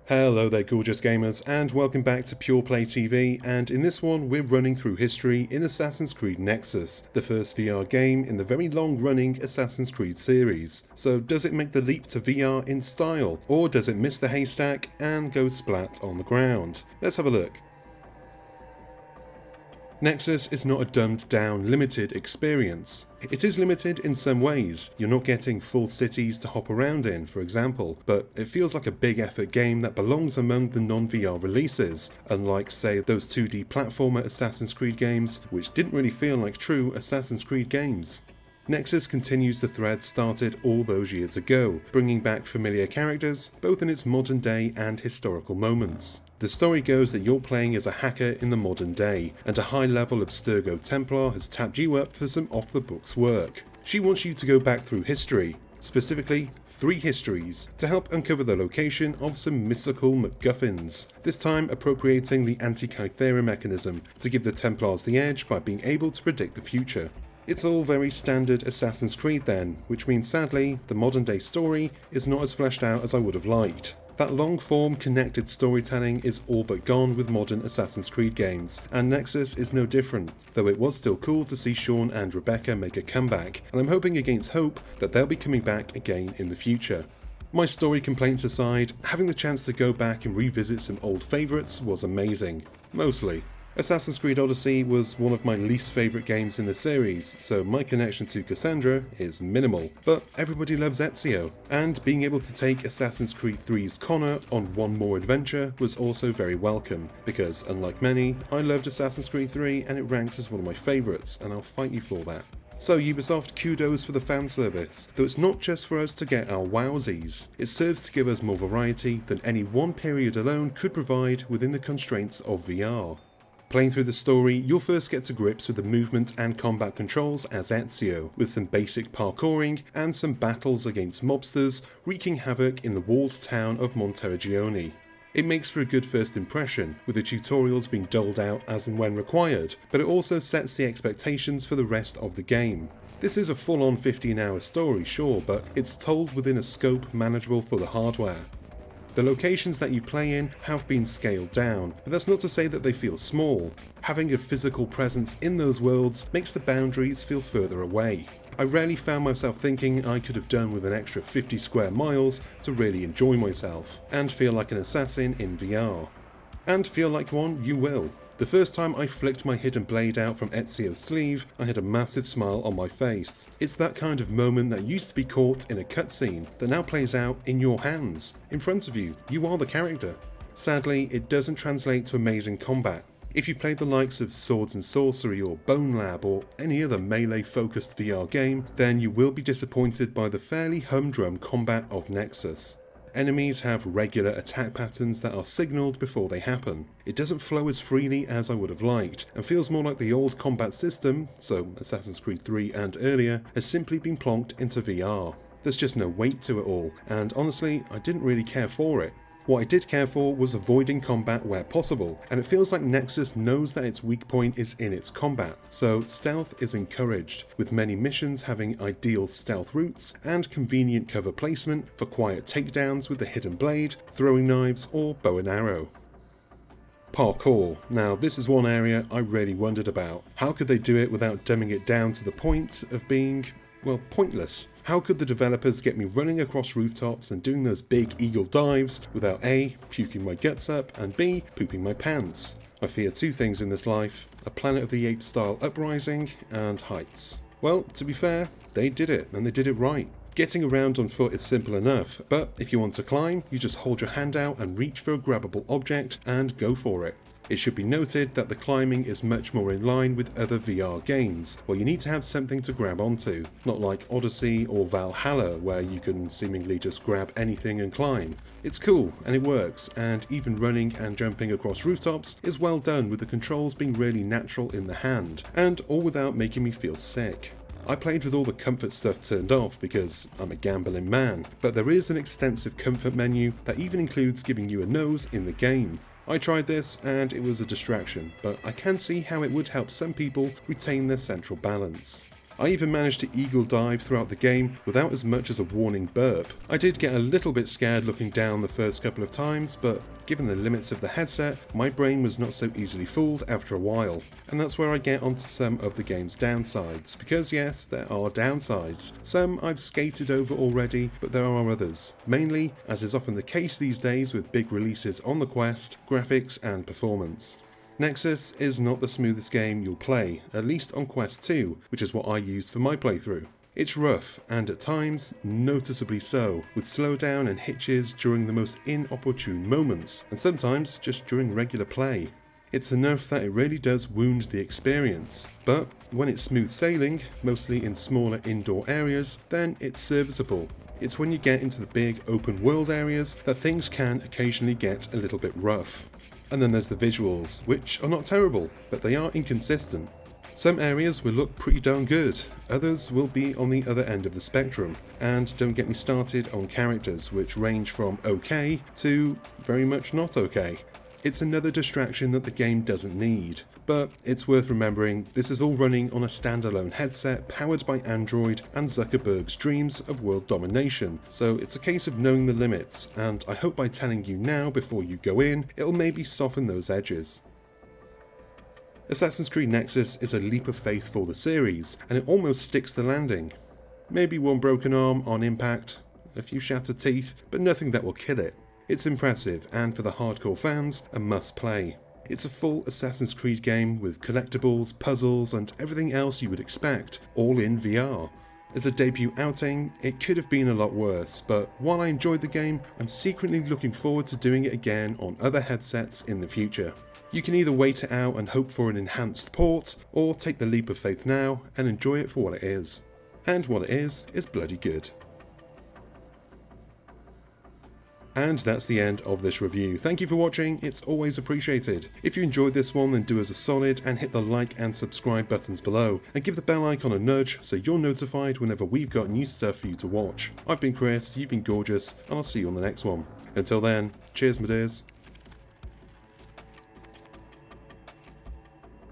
Hello there gorgeous gamers and welcome back to Pure Play TV, and in this one we're running through history in Assassin's Creed Nexus, the first VR game in the very long running Assassin's Creed series. So does it make the leap to VR in style, or does it miss the haystack and go splat on the ground? Let's have a look. Nexus is not a dumbed down, limited experience. It is limited in some ways. You're not getting full cities to hop around in, for example, but it feels like a big effort game that belongs among the non-VR releases, unlike say those 2D platformer Assassin's Creed games, which didn't really feel like true Assassin's Creed games. Nexus continues the thread started all those years ago, bringing back familiar characters, both in its modern day and historical moments. The story goes that you're playing as a hacker in the modern day, and a high-level Abstergo Templar has tapped you up for some off-the-books work. She wants you to go back through history, specifically 3 histories, to help uncover the location of some mystical MacGuffins, this time appropriating the Antikythera mechanism to give the Templars the edge by being able to predict the future. It's all very standard Assassin's Creed then, which means sadly, the modern day story is not as fleshed out as I would have liked. That long-form connected storytelling is all but gone with modern Assassin's Creed games, and Nexus is no different, though it was still cool to see Sean and Rebecca make a comeback, and I'm hoping against hope that they'll be coming back again in the future. My story complaints aside, having the chance to go back and revisit some old favourites was amazing. Mostly. Assassin's Creed Odyssey was one of my least favourite games in the series, so my connection to Cassandra is minimal, but everybody loves Ezio, and being able to take Assassin's Creed 3's Connor on one more adventure was also very welcome, because unlike many, I loved Assassin's Creed 3 and it ranks as one of my favourites, and I'll fight you for that. So Ubisoft, kudos for the fan service, though it's not just for us to get our wowsies, it serves to give us more variety than any one period alone could provide within the constraints of VR. Playing through the story, you'll first get to grips with the movement and combat controls as Ezio, with some basic parkouring and some battles against mobsters wreaking havoc in the walled town of Monteriggioni. It makes for a good first impression, with the tutorials being doled out as and when required, but it also sets the expectations for the rest of the game. This is a full-on 15-hour story, sure, but it's told within a scope manageable for the hardware. The locations that you play in have been scaled down, but that's not to say that they feel small. Having a physical presence in those worlds makes the boundaries feel further away. I rarely found myself thinking I could have done with an extra 50 square miles to really enjoy myself, and feel like an assassin in VR. And feel like one you will. The first time I flicked my hidden blade out from Ezio's sleeve, I had a massive smile on my face. It's that kind of moment that used to be caught in a cutscene that now plays out in your hands, in front of you. You are the character. Sadly, it doesn't translate to amazing combat. If you've played the likes of Swords and Sorcery or Bone Lab or any other melee-focused VR game, then you will be disappointed by the fairly humdrum combat of Nexus. Enemies have regular attack patterns that are signalled before they happen. It doesn't flow as freely as I would have liked, and feels more like the old combat system, so Assassin's Creed 3 and earlier, has simply been plonked into VR. There's just no weight to it all, and honestly, I didn't really care for it. What I did care for was avoiding combat where possible, and it feels like Nexus knows that its weak point is in its combat, so stealth is encouraged, with many missions having ideal stealth routes and convenient cover placement for quiet takedowns with the hidden blade, throwing knives or bow and arrow. Parkour. Now this is one area I really wondered about. How could they do it without dumbing it down to the point of being, well, pointless? How could the developers get me running across rooftops and doing those big eagle dives without A, puking my guts up, and B, pooping my pants? I fear 2 things in this life: a Planet of the Apes style uprising and heights. Well, to be fair, they did it, and they did it right. Getting around on foot is simple enough, but if you want to climb, you just hold your hand out and reach for a grabbable object and go for it. It should be noted that the climbing is much more in line with other VR games, where you need to have something to grab onto, not like Odyssey or Valhalla where you can seemingly just grab anything and climb. It's cool and it works, and even running and jumping across rooftops is well done, with the controls being really natural in the hand, and all without making me feel sick. I played with all the comfort stuff turned off because I'm a gambling man, but there is an extensive comfort menu that even includes giving you a nose in the game. I tried this and it was a distraction, but I can see how it would help some people retain their central balance. I even managed to eagle dive throughout the game without as much as a warning burp. I did get a little bit scared looking down the first couple of times, but given the limits of the headset, my brain was not so easily fooled after a while. And that's where I get onto some of the game's downsides, because yes, there are downsides. Some I've skated over already, but there are others. Mainly, as is often the case these days with big releases on the Quest, graphics and performance. Nexus is not the smoothest game you'll play, at least on Quest 2, which is what I used for my playthrough. It's rough, and at times, noticeably so, with slowdown and hitches during the most inopportune moments, and sometimes just during regular play. It's enough that it really does wound the experience, but when it's smooth sailing, mostly in smaller indoor areas, then it's serviceable. It's when you get into the big open world areas that things can occasionally get a little bit rough. And then there's the visuals, which are not terrible, but they are inconsistent. Some areas will look pretty darn good, others will be on the other end of the spectrum, and don't get me started on characters which range from okay to very much not okay. It's another distraction that the game doesn't need, but it's worth remembering this is all running on a standalone headset powered by Android and Zuckerberg's dreams of world domination, so it's a case of knowing the limits, and I hope by telling you now before you go in, it'll maybe soften those edges. Assassin's Creed Nexus is a leap of faith for the series, and it almost sticks the landing. Maybe one broken arm on impact, a few shattered teeth, but nothing that will kill it. It's impressive, and for the hardcore fans, a must-play. It's a full Assassin's Creed game with collectibles, puzzles, and everything else you would expect, all in VR. As a debut outing, it could have been a lot worse, but while I enjoyed the game, I'm secretly looking forward to doing it again on other headsets in the future. You can either wait it out and hope for an enhanced port, or take the leap of faith now and enjoy it for what it is. And what it is bloody good. And that's the end of this review. Thank you for watching, it's always appreciated. If you enjoyed this one, then do us a solid and hit the like and subscribe buttons below, and give the bell icon a nudge so you're notified whenever we've got new stuff for you to watch. I've been Chris, you've been gorgeous, and I'll see you on the next one. Until then, cheers my dears.